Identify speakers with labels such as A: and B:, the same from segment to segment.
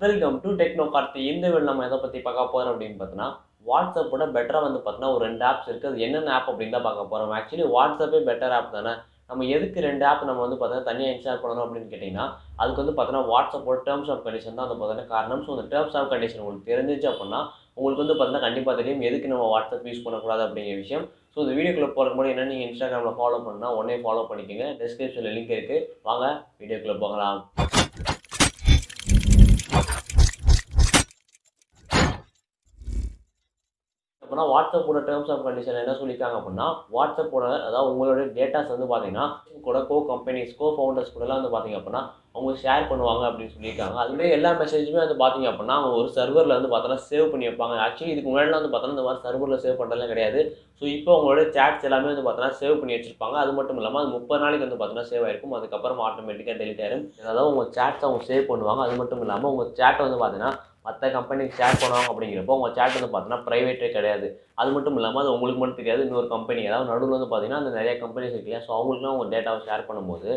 A: Welcome to techno Karthi. இந்த video நம்ம எதை பற்றி பார்க்க போகிறோம் அப்படின்னு பார்த்தோன்னா, வாட்ஸ்அப்போட பெட்டராக வந்து பார்த்தோன்னா ஒரு 2 ஆப்ஸ் இருக்குது. அது என்னென்ன ஆப் அப்படின்னு தான் பார்க்க போகிறோம். ஆக்சுவலி வாட்ஸ்அப்பே பெட்டர் ஆப் தானே. நம்ம எதுக்கு 2 ஆப் நம்ம வந்து பார்த்தோன்னா தனியாக இன்ஸ்டால் பண்ணணும் அப்படின்னு கேட்டிங்கன்னா, அதுக்கு வந்து பார்த்தோன்னா வாட்ஸ்அப்போட டேர்ம்ஸ் ஆஃப் கண்டிஷன் தான் வந்து பார்த்தோன்னா காரணம். ஸோ அந்த டேர்ம்ஸ் ஆஃப் கண்டிஷன் உங்களுக்கு தெரிஞ்சிச்சு அப்படின்னா, உங்களுக்கு வந்து பார்த்தோன்னா கண்டிப்பாக தெரியும் எதுக்கு நம்ம வாட்ஸ்அப் யூஸ் பண்ணக்கூடாது அப்படிங்கிற விஷயம். ஸோ இந்த வீடியோக்குள்ளே போகிறதுக்கு முன்னாடி என்ன நீங்கள் இன்ஸ்டாகிராமில் ஃபாலோ பண்ணால் உடனே ஃபாலோ பண்ணிக்கோங்க. டிஸ்கிரிப்ஷனில் லிங்க் இருக்குது. வாங்க வீடியோக்குள்ளே போகலாம். அப்போனா வாட்ஸ்அப்போட டேர்ம்ஸ் ஆஃப் கண்டிஷன் என்ன சொல்லியிருக்காங்க அப்படின்னா, வாட்ஸ்அப்போட அதாவது உங்களுடைய டேட்டாஸ் வந்து பார்த்தீங்கன்னா கூட கம்பெனிஸ் ஃபவுண்டர்ஸ் கூடலாம் வந்து பார்த்தீங்க அப்படின்னா அவங்க ஷேர் பண்ணுவாங்க அப்படின்னு சொல்லியிருக்காங்க. அதுலேயே எல்லா மெசேஜுமே வந்து பார்த்தீங்க அப்படின்னா அவங்க ஒரு சர்வரில் வந்து பார்த்தோன்னா சேவ் பண்ணி வைப்பாங்க. ஆக்சுவலி இதுக்கு முன்னாடிலாம் வந்து பார்த்தோன்னா இந்த மாதிரி சர்வரில் சேவ் பண்ணுறதுலாம் கிடையாது. ஸோ இப்போ உங்களோட சேட்ஸ் எல்லாமே வந்து பார்த்தோன்னா சேவ் பண்ணி வச்சிருப்பாங்க. அது மட்டும் இல்லாமல் அது 30 நாளைக்கு வந்து பார்த்தோன்னா சேவ் ஆயிருக்கும். அதுக்கப்புறம் ஆட்டோமேட்டிக்காக டெலிட் ஆயிரும். அதாவது உங்கள் சேட்ஸ் அவங்க சேவ் பண்ணுவாங்க. அது மட்டும் இல்லாமல் உங்கள் சேட்டை வந்து பார்த்தீங்கன்னா மற்ற கம்பெனிக்கு ஷேர் பண்ணுவாங்க அப்படிங்கிறப்போ உங்கள் சேட் வந்து பார்த்தீங்கன்னா ப்ரைவேட்டே கிடையாது. அது மட்டும் இல்லாமல் அது உங்களுக்கு மட்டும் தெரியாது. இன்னொரு கம்பெனி அதாவது நடுவில் வந்து பார்த்தீங்கன்னா அந்த நிறைய கம்பெனிஸ் இருக்கு இல்லையா. ஸோ அவங்களுக்குலாம் உங்கள் டேட்டாவை ஷேர் பண்ணும்போது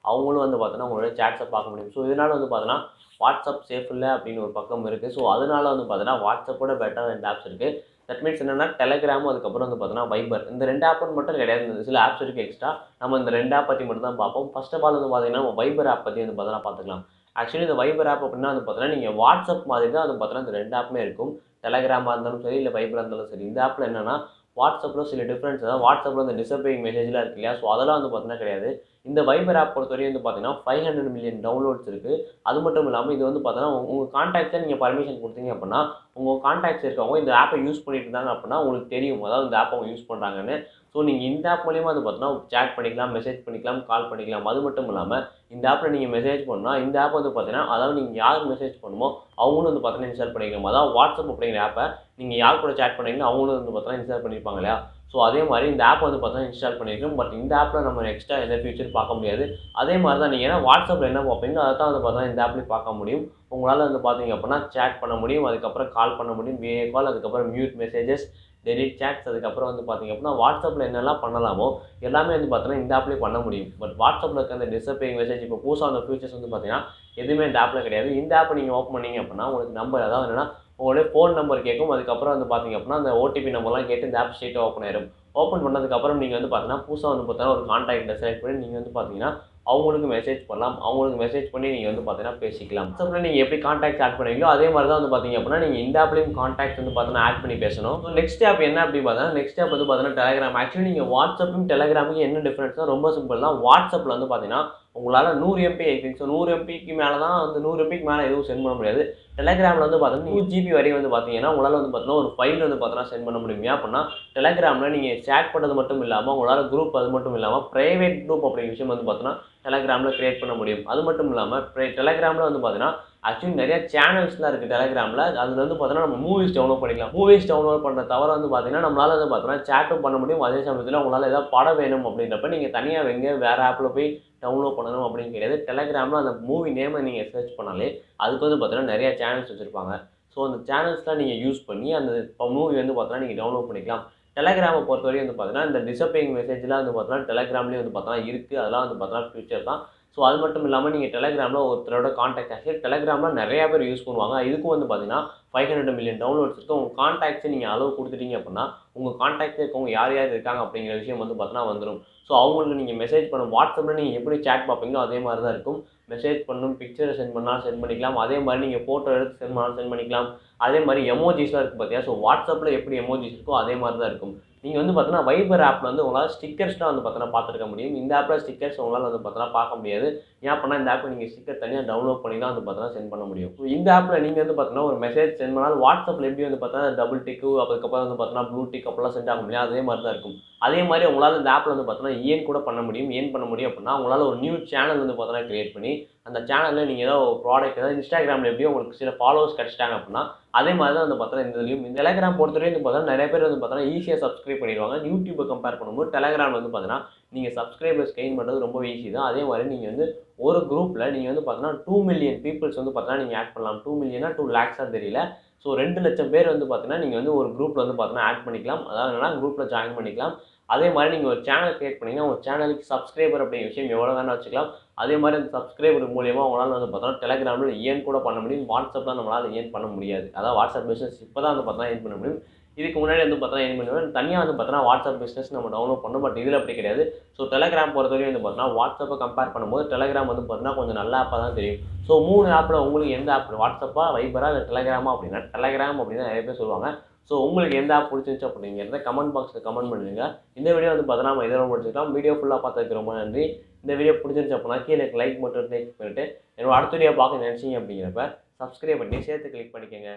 A: அவங்களும் வந்து பார்த்தோன்னா உங்களோட சேட்ஸை பார்க்க முடியும். ஸோ இதனால் வந்து பார்த்தோன்னா வாட்ஸ்அப் சேஃப் இல்லை அப்படின்னு ஒரு பக்கம் இருக்குது. ஸோ அதனால வந்து பார்த்தோன்னா வாட்ஸ்அப்போட பெட்டர் 2 ஆப்ஸ் இருக்குது. தட் மீன்ஸ் என்னென்னா டெலகிராமும் அதுக்கப்புறம் வந்து பார்த்தோன்னா வைபர். இந்த 2 ஆப்புன்னு மட்டும் கிடையாது. இந்த சில ஆப்ஸ் இருக்குது எக்ஸ்ட்ரா. நம்ம இந்த 2 ஆப் பற்றி மட்டும் தான் பார்ப்போம். ஃபர்ஸ்ட் ஆஃப் ஆல் வந்து பார்த்தீங்கன்னா நம்ம வைபர் ஆப் பற்றி வந்து பார்த்தோன்னா பார்த்துக்கலாம். ஆக்சுவலி இந்த வைபர் ஆப் அப்படின்னா வந்து பார்த்தீங்கன்னா நீங்கள் வாட்ஸ்அப் மாதிரி தான் வந்து பார்த்தீங்கன்னா இந்த 2 ஆப்புமே இருக்கும். டெலகிராமாக இருந்தாலும் சரி இல்லை வைபராக இருந்தாலும் சரி. இந்த ஆப்பில் என்னென்னா வாட்ஸ்அப்பில் சில டிஃப்ரென்ஸ் அதாவது வாட்ஸ்அப்பில் இந்த டிசப்பிஙங் மெசேஜ்லாம் இருக்கு இல்லையா. ஸோ அதெல்லாம் வந்து பார்த்தீங்கன்னா கிடையாது. இந்த வைபர் ஆப் பொறுத்தவரையும் வந்து பார்த்தீங்கன்னா 500 மில்லியன் டவுன்லோட்ஸ் இருக்குது. அது மட்டும் இல்லாமல் இது வந்து பார்த்தீங்கன்னா உங்கள் கான்டாக்ட்ஸை நீங்கள் பர்மிஷன் கொடுத்தீங்க அப்படின்னா உங்கள் கான்டாக்ட்ஸ் இருக்கவங்க இந்த ஆப்பை யூஸ் பண்ணிட்டு இருந்தாங்க அப்படின்னா உங்களுக்கு தெரியும் அதாவது இந்த ஆப்பை அவங்க யூஸ் பண்ணுறாங்கன்னு. ஸோ நீங்கள் இந்த ஆப் மூலியமாக வந்து பார்த்தீங்கன்னா சேட் பண்ணிக்கலாம், மெசேஜ் பண்ணிக்கலாம், கால் பண்ணிக்கலாம். அது மட்டும் இல்லாமல் இந்த ஆப்பில் நீங்கள் மெசேஜ் பண்ணால் இந்த ஆப் வந்து பார்த்தீங்கன்னா அதாவது நீங்கள் யார் மெசேஜ் பண்ணுமோ அவங்களும் வந்து பார்த்தீங்கன்னா இன்ஸ்டால் பண்ணிக்கலாம். அதாவது வாட்ஸ்அப் அப்படிங்கிற ஆப்பை நீங்கள் யார் கூட சேட் பண்ணீங்கன்னா அவங்களும் வந்து பார்த்தீங்கன்னா இன்ஸ்டால் பண்ணியிருப்பாங்க இல்லையா. ஸோ அதே மாதிரி இந்த ஆப் வந்து பார்த்தீங்கன்னா இன்ஸ்டால் பண்ணியிருக்கோம். பட் இந்த ஆப்பில் நம்ம எக்ஸ்ட்ரா எந்த ஃபீச்சர் பார்க்க முடியாது. அதே மாதிரி தான் நீங்கள் ஏன்னா வாட்ஸ்அப்பில் என்ன பார்ப்பீங்களோ அதை தான் வந்து பார்த்தீங்கன்னா இந்த ஆப்லேயும் பார்க்க முடியும். உங்களால் வந்து பார்த்தீங்க அப்படின்னா சேட் பண்ண முடியும், அதுக்கப்புறம் கால் பண்ண முடியும், வீடியோ கால், அதுக்கப்புறம் மியூட் மெசேஜஸ், டெலிட் சேட்ஸ், அதுக்கப்புறம் வந்து பார்த்தீங்க அப்படின்னா வாட்ஸ்அப்பில் என்னெல்லாம் பண்ணலாமோ எல்லாமே வந்து பார்த்தீங்கன்னா இந்த ஆப்லேயே பண்ண முடியும். பட் வாட்ஸ்அப்பில் இருக்க அந்த டிசப்பிங் மெசேஜ் இப்போ புதுசாக அந்த ஃபீச்சர்ஸ் வந்து பார்த்தீங்கன்னா எதுவுமே இந்த ஆப்பில் கிடையாது. இந்த ஆப்பை நீங்கள் ஓப்பன் பண்ணீங்க அப்படின்னா உங்களுக்கு நம்பர் அதாவது என்னென்னா உங்களுடைய ஃபோன் நம்பர் கேட்கும். அதுக்கப்புறம் வந்து பார்த்தீங்க அப்படின்னா அந்த ஓடிபி நம்பர்லாம் கேட்டு இந்த ஆப் ஸ்ட்ரெயிட்டாக ஓப்பன் ஆயிடும். ஓப்பன் பண்ணதுக்கப்புறம் நீங்கள் வந்து பார்த்தீங்கன்னா புதுசாக வந்து பார்த்தீங்கன்னா ஒரு கான்டாக்ட்டை செலக்ட் பண்ணி நீங்கள் வந்து பார்த்தீங்கன்னா அவங்களுக்கு மெசேஜ் பண்ணலாம். அவங்களுக்கு மெசேஜ் பண்ணி நீங்கள் வந்து பார்த்தீங்கன்னா பேசிக்கலாம். வாட்ஸ்அப்பில் நீங்கள் எப்படி கான்டாக்ட் ஆட் பண்ணுவீங்களோ அதே மாதிரி தான் வந்து பார்த்தீங்க அப்படின்னா நீங்கள் இந்த ஆப்லேயும் கான்டாக்ட் வந்து பார்த்தீங்கன்னா ஆட் பண்ணி பேசணும். ஸோ நெக்ஸ்ட் ஆப் என்ன அப்படி பார்த்தீங்கன்னா நெக்ஸ்ட் ஆப் வந்து பார்த்தீங்கன்னா டெலகிராம். ஆக்சுவலி நீங்கள் வாட்ஸ்அப்பும் டெலகிராமுக்கு என்ன டிஃப்ரென்ஸ்னா ரொம்ப சிம்பிள் தான். வாட்ஸ்அப்பில் வந்து பார்த்தீங்கன்னா உங்களால் 100 MB ஐ ஸோ 100 MBக்கு மேலே தான் வந்து 100 MBக்கு மேலே எதுவும் சென்ட் பண்ண முடியாது. டெலகிராமில் வந்து பார்த்தீங்கன்னா 2 GB வரையும் வந்து பார்த்தீங்கன்னா உங்களால் வந்து பார்த்தீங்கன்னா ஒரு ஃபைல் வந்து பார்த்தீங்கன்னா சென்ட் பண்ண முடியும். ஏன் அப்படின்னா டெலகிராமில் நீங்கள் சேட் பண்ணுறது மட்டும் இல்லாமல் உங்களால் குரூப் அது மட்டும் இல்லாமல் ப்ரைவேட் குரூப் அப்படிங்கிற விஷயம் வந்து பார்த்தீங்கன்னா டெலகிராமில் கிரியேட் பண்ண முடியும். அது மட்டும் இல்லாமல் டெலகிராமில் வந்து பார்த்தீங்கன்னா ஆக்சுவலி நிறைய சேனல்ஸ்லாம் இருக்குது டெலகிராமில். அதில் வந்து பார்த்தீங்கன்னா நம்ம மூவிஸ் டவுன்லோட் பண்ணிக்கலாம். மூவிஸ் டவுன்லோட் பண்ணுற தவிர வந்து பார்த்தீங்கன்னா நம்மளால் வந்து பார்த்தீங்கன்னா சேட்டும் பண்ண முடியும். அதே சமயத்தில் உங்களால் ஏதாவது படம் வேணும் அப்படின்றப்ப நீங்கள் தனியாக எங்கே வேறு ஆப்பில் போய் டவுன்லோட் பண்ணணும் அப்படின்னு கிடையாது. டெலகிராமில் அந்த மூவி நேமை நீங்கள் சர்ச் பண்ணாலே அதுக்கு வந்து பார்த்தீங்கன்னா நிறைய சேனல்ஸ் வச்சுருப்பாங்க. ஸோ அந்த சேனல்ஸ்லாம் நீங்கள் யூஸ் பண்ணி அந்த மூவி வந்து பார்த்தீங்கன்னா நீங்கள் டவுன்லோட் பண்ணிக்கலாம். டெலகிராமை பொறுத்தவரையும் வந்து பார்த்தீங்கன்னா இந்த டிசப்பிங் மெசேஜ்லாம் வந்து பார்த்தீங்கன்னா டெலகிராம்லேயும் வந்து பார்த்தீங்கன்னா இருக்குது. அதெல்லாம் வந்து பார்த்தீங்கன்னா ஃபியூச்சர் தான். ஸோ அது மட்டும் இல்லாமல் நீங்கள் டெலகிராமில் ஒருத்தரோட கான்டாக்ட் ஆக்சுவலி டெலகிராமில் நிறையா பேர் யூஸ் பண்ணுவாங்க. இதுக்கும் வந்து பார்த்தீங்கன்னா 500 மில்லியன் டவுன்லோட்ஸ் இருக்குது. உங்கள் கான்டாக்ட்ஸை நீங்கள் அளவு கொடுத்துட்டீங்க அப்படின்னா உங்கள் கான்டாக்ட்ஸே இருக்கவங்க யார் யார் இருக்காங்க அப்படிங்கிற விஷயம் வந்து பார்த்தீங்கன்னா வந்துடும். ஸோ அவங்களுக்கு நீங்கள் மெசேஜ் பண்ணணும். வாட்ஸ்அப்பில் நீங்கள் எப்படி சேட் பார்ப்பீங்களோ அதே மாதிரி தான் இருக்கும். மெசேஜ் பண்ணணும், பிக்சரை சென்ட் பண்ணாலும் சென்ட் பண்ணிக்கலாம். அதே மாதிரி நீங்கள் ஃபோட்டோ எடுத்து சென்ட் பண்ணாலும் சென்ட் பண்ணிக்கலாம். அதே மாதிரி எமோஜிஸ்லாம் இருக்குது பார்த்தியா. ஸோ வாட்ஸ்அப்பில் எப்படி எமோஜிஸ் இருக்கோ அதே மாதிரி தான் இருக்கும். நீங்கள் வந்து பார்த்தீங்கன்னா வைபர் ஆப்பில் வந்து உங்களால் ஸ்டிக்கர்ஸ்லாம் வந்து பார்த்தீங்கன்னா பார்த்துருக்க முடியும். இந்த ஆப்பில் ஸ்டிக்கர்ஸ் உங்களால் வந்து பார்த்தீங்கன்னா பார்க்க முடியாது. ஏன் பண்ணால் இந்த ஆப்பை நீங்கள் ஸ்டிக்கர் தனியாக டவுன்லோட் பண்ணி தான் வந்து பார்த்தீங்கன்னா சென்ட் பண்ண முடியும். ஸோ இந்த ஆப்பில் நீங்கள் வந்து பார்த்தீங்கன்னா ஒரு மெசேஜ் சென்ட் பண்ணாலும் வாட்ஸ்அப்பில் எப்படி வந்து பார்த்தீங்கன்னா டபுள் டிக்கு அதுக்கப்புறம் வந்து பார்த்தீங்கன்னா ப்ளூ டிக் அப்படிலாம் சென்ட் ஆக முடியும். அதே மாதிரி தான் இருக்கும். அதே மாதிரி உங்களால் இந்த ஆப்பில் வந்து பார்த்தீங்கன்னா ஏன் கூட பண்ண முடியும். ஏன் பண்ண முடியும் அப்படின்னா உங்களால் ஒரு நியூ சேனல் வந்து பார்த்தீங்கன்னா கிரியேட் பண்ணி அந்த சேனலில் நீங்கள் ஏதோ ஒரு ப்ராடக்ட் ஏதாவது இன்ஸ்டாகிராமில் எப்படியும் உங்களுக்கு சில ஃபாலோவர்ஸ் கிடச்சிட்டாங்க அப்படின்னா அதே மாதிரி தான் வந்து பார்த்தீங்கன்னா இந்த இதுலையும் இந்த டெலகிராம் பொறுத்தவரையும் வந்து பார்த்தீங்கன்னா நிறைய பேர் வந்து பார்த்தீங்கன்னா ஈஸியாக சப்ஸ்கிரைப் பண்ணிடுவாங்க. யூடியூப்பை கம்பேர் பண்ணும்போது டெலகிராம் வந்து பார்த்தீங்கன்னா நீங்கள் சப்ஸ்கிரைபர்ஸ் கெயின் பண்ணுறது ரொம்ப ஈஸி தான். அதே மாதிரி நீங்கள் வந்து ஒரு குரூப்பில் நீங்கள் வந்து பார்த்தீங்கன்னா 2 மில்லியன் பீப்புள்ஸ் வந்து பார்த்தீங்கன்னா நீங்கள் ஆட் பண்ணலாம். 2 மில்லியனா 2 லேக்ஸா தெரியல. ஸோ 2 லட்சம் பேர் வந்து பார்த்தீங்கன்னா நீங்கள் வந்து ஒரு குரூப்பில் வந்து பார்த்தீங்கன்னா ஆட் பண்ணிக்கலாம். அதாவது என்னன்னா குரூப்பில் ஜாயின் பண்ணிக்கலாம். அதே மாதிரி நீங்கள் ஒரு சேனல் கிரியேட் பண்ணிங்கன்னா உங்கள் சேனலுக்கு சப்ஸ்கிரைபர் அப்படிங்கிற விஷயம் எவ்வளோ வேணால் வச்சுக்கலாம். அதே மாதிரி அந்த சப்ஸ்கிரைபர் மூலியமாக உங்களால் வந்து பார்த்தோன்னா டெலிகிராமில் ஏர்ன் கூட பண்ண முடியும். வாட்ஸ்அப்பில் நம்மளால் ஏர்ன் பண்ண முடியாது. அதாவது வாட்ஸ்அப் பிஸ்னஸ் இப்போ தான் வந்து பார்த்தோன்னா ஏர்ன் பண்ண முடியும். இதுக்கு முன்னாடி வந்து பார்த்தோன்னா ஏர்ன் பண்ணுவேன். தனியாக வந்து பார்த்தோன்னா வாட்ஸ்அப் பிஸ்னஸ் நம்ம டவுன்லோட் பண்ணோம். பட் இதில் அப்படி கிடையாது. ஸோ டெலிகிராம் பொறுத்தவரைக்கும் வந்து பார்த்தோன்னா வாட்ஸ்அப்பை கம்பேர் பண்ணும்போது டெலிகிராம் வந்து பார்த்தோன்னா கொஞ்சம் நல்ல ஆப்பாக தான் தெரியும். ஸோ 3 ஆப்பில் உங்களுக்கு எந்த ஆப் வாட்ஸ்அப்பா, வைபரா இல்லை டெலிகிராமா அப்படின்னா டெலிகிராம் அப்படின்னு நிறைய பேர் சொல்லுவாங்க. ஸோ உங்களுக்கு எந்த ஆப் பிடிச்சிருந்துச்சு அப்படிங்கிறத கமெண்ட் பாக்ஸில் கமெண்ட் பண்ணுங்க. இந்த வீடியோ வந்து பார்த்தோன்னா நம்ம இதெல்லாம் முடிச்சுக்கலாம். வீடியோ ஃபுல்லாக பார்த்ததுக்கு ரொம்ப நன்றி. இந்த வீடியோ பிடிச்சிருந்துச்சு அப்படின்னா கீழே லைக் மட்டும் கிளிக் பண்ணிட்டு என்னோட அடுத்த வீடியோ பார்க்க நினச்சிங்க அப்படிங்கிறப்ப சப்ஸ்கிரைப் பண்ணி சேர்த்து கிளிக் பண்ணிக்கோங்க.